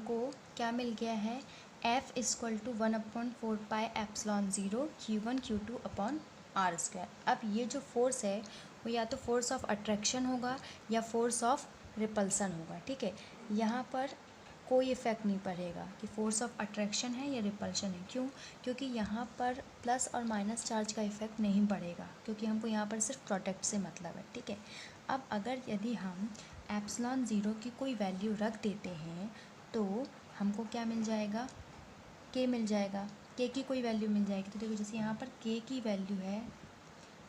हमको क्या मिल गया है, F = 1/4πε0 Q1 Q2 upon are square. अब ये जो फोर्स है वो या तो फोर्स ऑफ अट्रैक्शन होगा या फोर्स ऑफ रिपल्सन होगा। ठीक है, यहाँ पर कोई इफ़ेक्ट नहीं पड़ेगा कि फोर्स ऑफ अट्रैक्शन है या रिपल्शन है। क्यों? क्योंकि यहाँ पर प्लस और माइनस चार्ज का इफ़ेक्ट नहीं पड़ेगा, क्योंकि हमको यहाँ पर सिर्फ प्रोडक्ट से मतलब है। ठीक है, अब अगर यदि हम ε0 की कोई वैल्यू रख देते हैं तो हमको क्या मिल जाएगा, k मिल जाएगा, k की कोई वैल्यू मिल जाएगी। तो देखो जैसे यहाँ पर k की वैल्यू है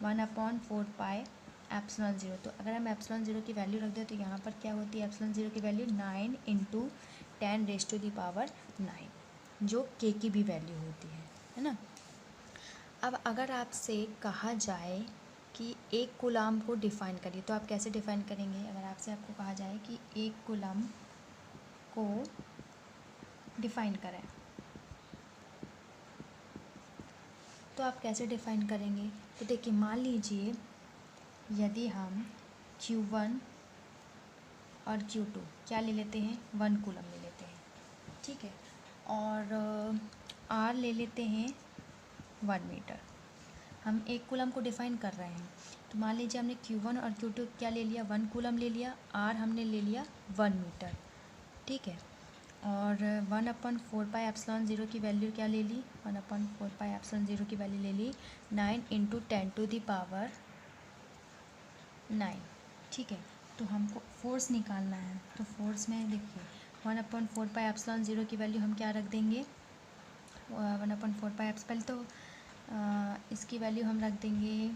1/4πε0, तो अगर हम ε0 की वैल्यू रख दें तो यहाँ पर क्या होती है, ε0 की वैल्यू 9 × 10⁻⁹ जो k की भी वैल्यू होती है ना। अब अगर आपसे कहा जाए कि एक कूलाम को डिफ़ाइन करिए तो आप कैसे डिफ़ाइन करेंगे? अगर आपको कहा जाए कि एक कूलाम को डिफ़ाइन करें तो आप कैसे डिफ़ाइन करेंगे? तो देखिए, मान लीजिए यदि हम Q1 और Q2 क्या ले लेते हैं, 1 कूलम ले लेते हैं। ठीक है, और R ले लेते हैं 1 मीटर। हम एक कूलम को डिफ़ाइन कर रहे हैं, तो मान लीजिए हमने Q1 और Q2 क्या ले लिया, 1 कूलम ले लिया, R हमने ले लिया 1 मीटर। ठीक है, और 1/4πε0 की वैल्यू क्या ले ली, 1/4πε0 की वैल्यू ले ली 9 × 10⁻⁹। ठीक है, तो हमको फोर्स निकालना है, तो फोर्स में देखिए 1/4πε0 की वैल्यू हम क्या रख देंगे, 1/4π पहले तो इसकी वैल्यू हम रख देंगे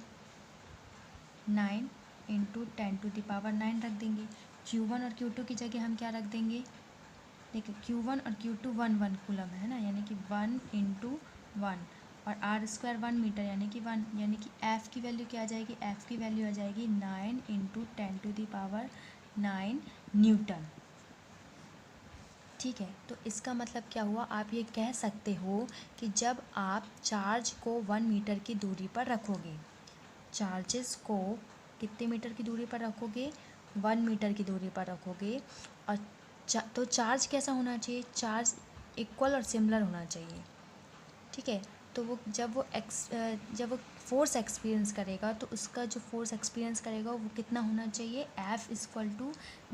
9 × 10⁻⁹ रख देंगे। Q1 और Q2 की जगह हम क्या रख देंगे, देखिए Q1 और Q2 1 कूलम है ना, यानी कि 1 × 1, और R स्क्वायर 1 मीटर यानी कि 1, यानी कि F की वैल्यू क्या आ जाएगी, F की वैल्यू आ जाएगी 9 × 10⁹ न्यूटन। ठीक है, तो इसका मतलब क्या हुआ, आप ये कह सकते हो कि जब आप चार्ज को 1 मीटर की दूरी पर रखोगे, चार्जेस को कितने मीटर की दूरी पर रखोगे, 1 मीटर की दूरी पर रखोगे, और तो चार्ज कैसा होना चाहिए, चार्ज इक्वल और सिमिलर होना चाहिए। ठीक है, तो वो जब वो फोर्स एक्सपीरियंस करेगा तो उसका जो फोर्स एक्सपीरियंस करेगा वो कितना होना चाहिए, F =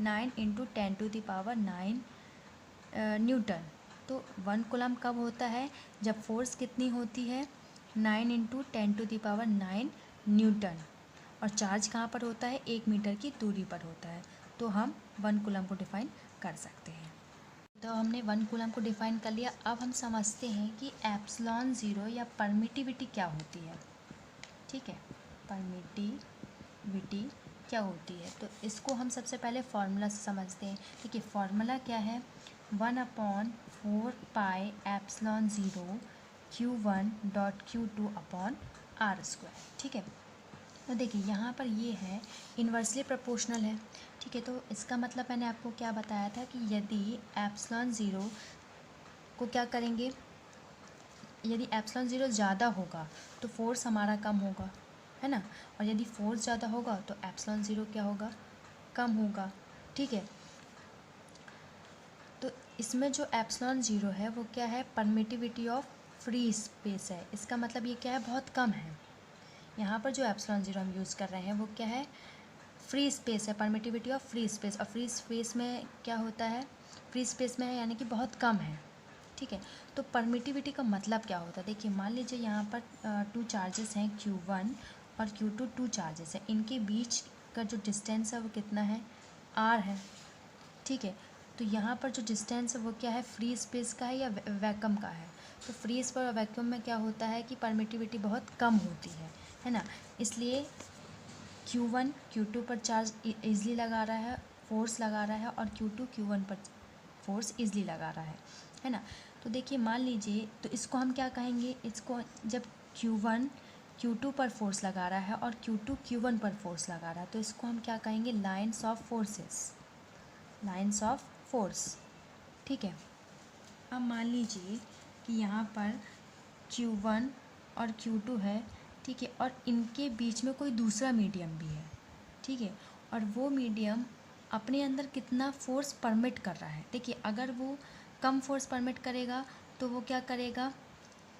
9 × 10⁹ न्यूटन। तो 1 कूलम कब होता है, जब फोर्स कितनी होती है, 9 × 10⁹ न्यूटन, और चार्ज कहाँ पर होता है, 1 मीटर की दूरी पर होता है। तो हम 1 कूलम को डिफ़ाइन कर सकते हैं। तो हमने 1 कूलम को डिफ़ाइन कर लिया। अब हम समझते हैं कि ε0 या परमिटिविटी क्या होती है। ठीक है, परमिटिविटी क्या होती है, तो इसको हम सबसे पहले फार्मूला से समझते हैं। ठीक है, फार्मूला क्या है, 1/4πε0 Q1.Q2 अपॉन आर स्क्वायर। ठीक है, तो देखिए यहाँ पर ये है इन्वर्सली प्रोपोर्शनल है। ठीक है, तो इसका मतलब मैंने आपको क्या बताया था कि यदि ε0 को क्या करेंगे, यदि ε0 ज़्यादा होगा तो फोर्स हमारा कम होगा, है ना, और यदि फोर्स ज़्यादा होगा तो ε0 क्या होगा, कम होगा। ठीक है, तो इसमें जो ε0 है वो क्या है, परमिटिविटी ऑफ फ्री स्पेस है। इसका मतलब ये क्या है, बहुत कम है। यहाँ पर जो ε0 हम यूज़ कर रहे हैं वो क्या है, फ्री स्पेस है, परमिटिविटी ऑफ फ्री स्पेस, और फ्री स्पेस में क्या होता है, फ्री स्पेस में है यानी कि बहुत कम है। ठीक है, तो परमिटिविटी का मतलब क्या होता है, देखिए मान लीजिए यहाँ पर 2 चार्जेस हैं, Q1 और Q2 2 चार्जेस हैं, इनके बीच का जो डिस्टेंस है वो कितना है, R है। ठीक है, तो यहाँ पर जो डिस्टेंस है वो क्या है, फ्री स्पेस का है या वैक्यूम का है। तो फ्री स्पेस और वैक्यूम में क्या होता है कि परमिटिविटी बहुत कम होती है ना, इसलिए Q1 Q2 पर चार्ज ईज़िली लगा रहा है, फोर्स लगा रहा है, और Q2 Q1 पर फोर्स ईज़िली लगा रहा है ना। तो देखिए मान लीजिए, तो इसको हम क्या कहेंगे, इसको जब Q1 Q2 पर फोर्स लगा रहा है और Q2 Q1 पर फोर्स लगा रहा है तो इसको हम क्या कहेंगे, lines of forces, lines of force. ठीक है, अब मान लीजिए कि यहाँ पर Q1 और Q2 है, ठीक है, और इनके बीच में कोई दूसरा मीडियम भी है। ठीक है, और वो मीडियम अपने अंदर कितना फोर्स परमिट कर रहा है। देखिए अगर वो कम फोर्स परमिट करेगा तो वो क्या करेगा,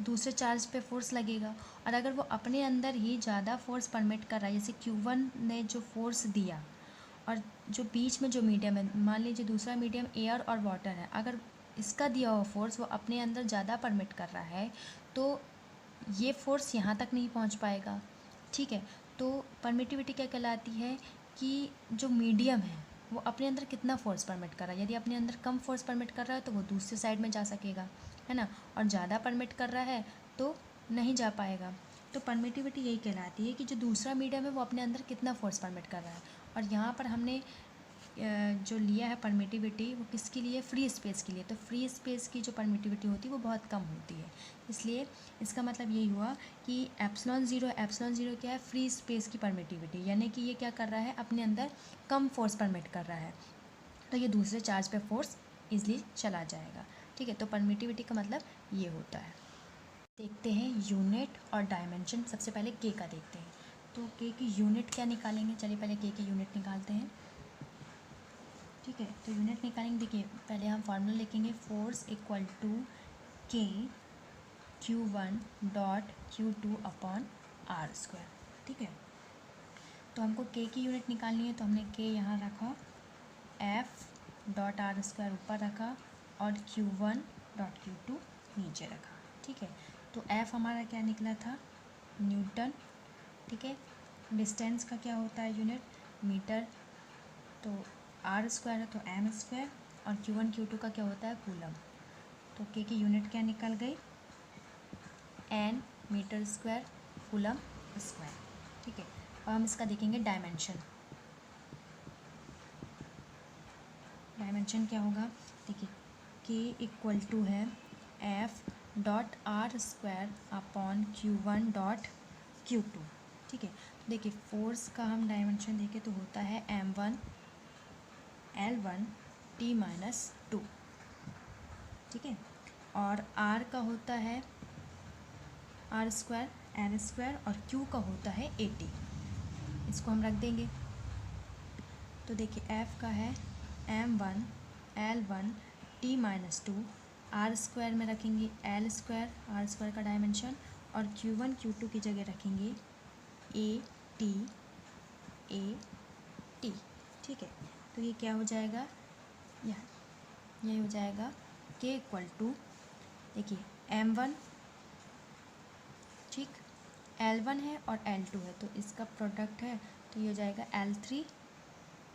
दूसरे चार्ज पे फोर्स लगेगा। और अगर वो अपने अंदर ही ज़्यादा फोर्स परमिट कर रहा है, जैसे Q1 ने जो फोर्स दिया और जो बीच में जो मीडियम है, मान लीजिए दूसरा मीडियम एयर और वाटर है, अगर इसका दिया हुआ फोर्स वो अपने अंदर ज़्यादा परमिट कर रहा है तो ये फोर्स यहाँ तक नहीं पहुँच पाएगा। ठीक है, तो परमिटिविटी क्या कहलाती है कि जो मीडियम है वो अपने अंदर कितना फोर्स परमिट कर रहा है। यदि अपने अंदर कम फोर्स परमिट कर रहा है तो वो दूसरी साइड में जा सकेगा, है ना, और ज़्यादा परमिट कर रहा है तो नहीं जा पाएगा। तो परमिटिविटी यही कहलाती है कि जो दूसरा मीडियम है वो अपने अंदर कितना फोर्स परमिट कर रहा है। और यहाँ पर हमने जो लिया है परमिटिविटी वो किसके लिए, फ्री स्पेस के लिए। तो फ्री स्पेस की जो परमिटिविटी होती है वो बहुत कम होती है, इसलिए इसका मतलब यही हुआ कि एप्सिलॉन ज़ीरो क्या है, फ्री स्पेस की परमिटिविटी, यानी कि ये क्या कर रहा है, अपने अंदर कम फोर्स परमिट कर रहा है, तो ये दूसरे चार्ज पे फोर्स ईजिली चला जाएगा। ठीक है, तो परमिटिविटी का मतलब ये होता है। देखते हैं यूनिट और डायमेंशन। सबसे पहले के का देखते हैं, तो के की यूनिट क्या निकालेंगे, चलिए पहले के की यूनिट निकालते हैं। ठीक है, तो यूनिट निकालेंगे। देखिए पहले हम फार्मूला लिखेंगे, फोर्स इक्वल टू के Q1 dot Q2 upon are square. ठीक है, तो हमको के की यूनिट निकालनी है, तो हमने के यहाँ रखा, F डॉट आर स्क्वायर ऊपर रखा और Q1 डॉट Q2 नीचे रखा। ठीक है, तो F हमारा क्या निकला था, न्यूटन। ठीक है, डिस्टेंस का क्या होता है यूनिट, मीटर, तो आर स्क्वायर है तो एम स्क्वायर, और Q1 Q2 का क्या होता है, कूलम। तो के की यूनिट क्या निकल गई, N metre square coulomb square. ठीक है, अब हम इसका देखेंगे डायमेंशन। डायमेंशन क्या होगा, देखिए के इक्वल टू है F dot are square upon Q1 dot Q2। ठीक है, तो देखिए फोर्स का हम डायमेंशन देखें तो होता है M1 L1 T-2। ठीक है, और R का होता है आर स्क्वायर एल स्क्वायर, और Q का होता है 80। इसको हम रख देंगे, तो देखिए F का है M1 L1 T-2, are square में रखेंगे एल स्क्वायर, आर स्क्वायर का डायमेंशन, और Q1 Q2 की जगह रखेंगे ए टी। ठीक है, तो ये क्या हो जाएगा, यही हो जाएगा के इक्वल टू, देखिए M1, ठीक, L1 है और L2 है, तो इसका प्रोडक्ट है, तो ये हो जाएगा L3।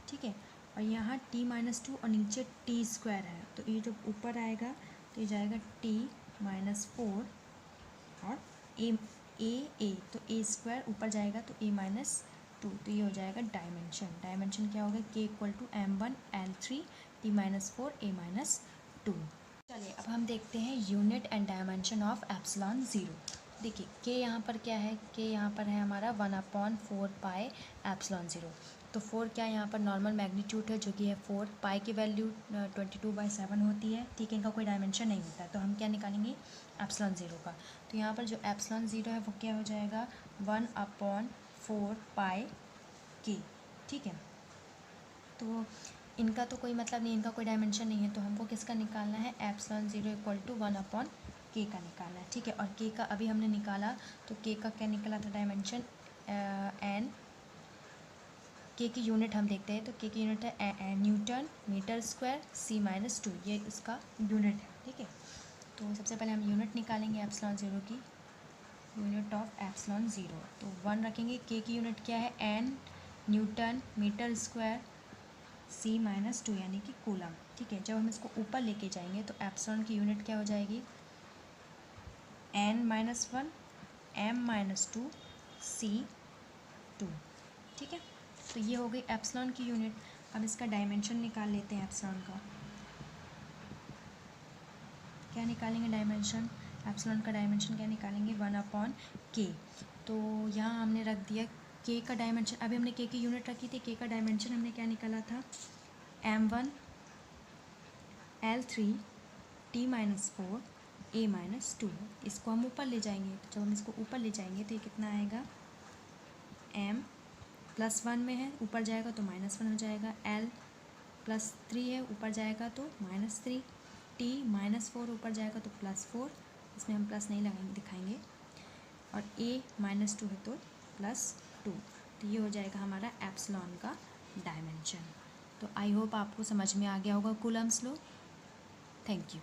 ठीक है, और यहाँ T-2 और नीचे टी स्क्वायर है, तो ये जब ऊपर आएगा तो ये जाएगा T-4 और ए, तो ए स्क्वायर ऊपर जाएगा तो A-2, तो ये हो जाएगा डायमेंशन। डायमेंशन क्या होगा, के equal to M1 L3 T-4 A-2। चलिए अब हम देखते हैं unit and dimension of epsilon zero. देखिए के यहाँ पर क्या है, के यहाँ पर है हमारा 1/4 पाई एप्सिलॉन ज़ीरो। तो 4 क्या है, यहाँ पर नॉर्मल मैग्नीट्यूड है जो कि है 4, पाई की वैल्यू 22/7 होती है। ठीक है, इनका कोई डायमेंशन नहीं होता है, तो हम क्या निकालेंगे, एप्सिलॉन ज़ीरो का। तो यहाँ पर जो एप्सिलॉन ज़ीरो है वो क्या हो जाएगा, 1/4 पाई के। ठीक है, तो इनका तो कोई मतलब नहीं, इनका कोई डायमेंशन नहीं है, तो हमको किसका निकालना है, epsilon zero equal to 1/k का निकालना है। ठीक है, और के का अभी हमने निकाला, तो के का क्या निकला था डायमेंशन, एन। के की यूनिट हम देखते हैं, तो के की यूनिट है न्यूटन मीटर स्क्वायर C-2, ये इसका यूनिट है। ठीक है, तो सबसे पहले हम यूनिट निकालेंगे एप्सिलॉन ज़ीरो की, यूनिट ऑफ एप्सिलॉन ज़ीरो, तो 1 रखेंगे। के की यूनिट क्या है, N Newton metre square C-2 यानी कि कूलम। ठीक है, जब हम इसको ऊपर लेके जाएंगे तो एप्सिलॉन की यूनिट क्या हो जाएगी, N-1 M-2 C-2। ठीक है, तो ये हो गई एप्सिलॉन की यूनिट। अब इसका डायमेंशन निकाल लेते हैं एप्सिलॉन का। क्या निकालेंगे डायमेंशन, एप्सिलॉन का डायमेंशन क्या निकालेंगे, 1/k। तो यहाँ हमने रख दिया के का डायमेंशन, अभी हमने के की यूनिट रखी थी, के का डायमेंशन हमने क्या निकाला था, M1 L3 T-4 A-2। इसको हम ऊपर ले जाएंगे, तो जब हम इसको ऊपर ले जाएंगे तो ये कितना आएगा, M+1 में है, ऊपर जाएगा तो -1 हो जाएगा, L+3 है, ऊपर जाएगा तो -3। टी -4 ऊपर जाएगा तो +4, इसमें हम प्लस नहीं लगाएंगे, दिखाएंगे, और ए -2 है तो +2, तो ये हो जाएगा हमारा एप्सिलॉन का डायमेंशन। तो आई होप आपको समझ में आ गया होगा कूलम्स लॉ। Thank you.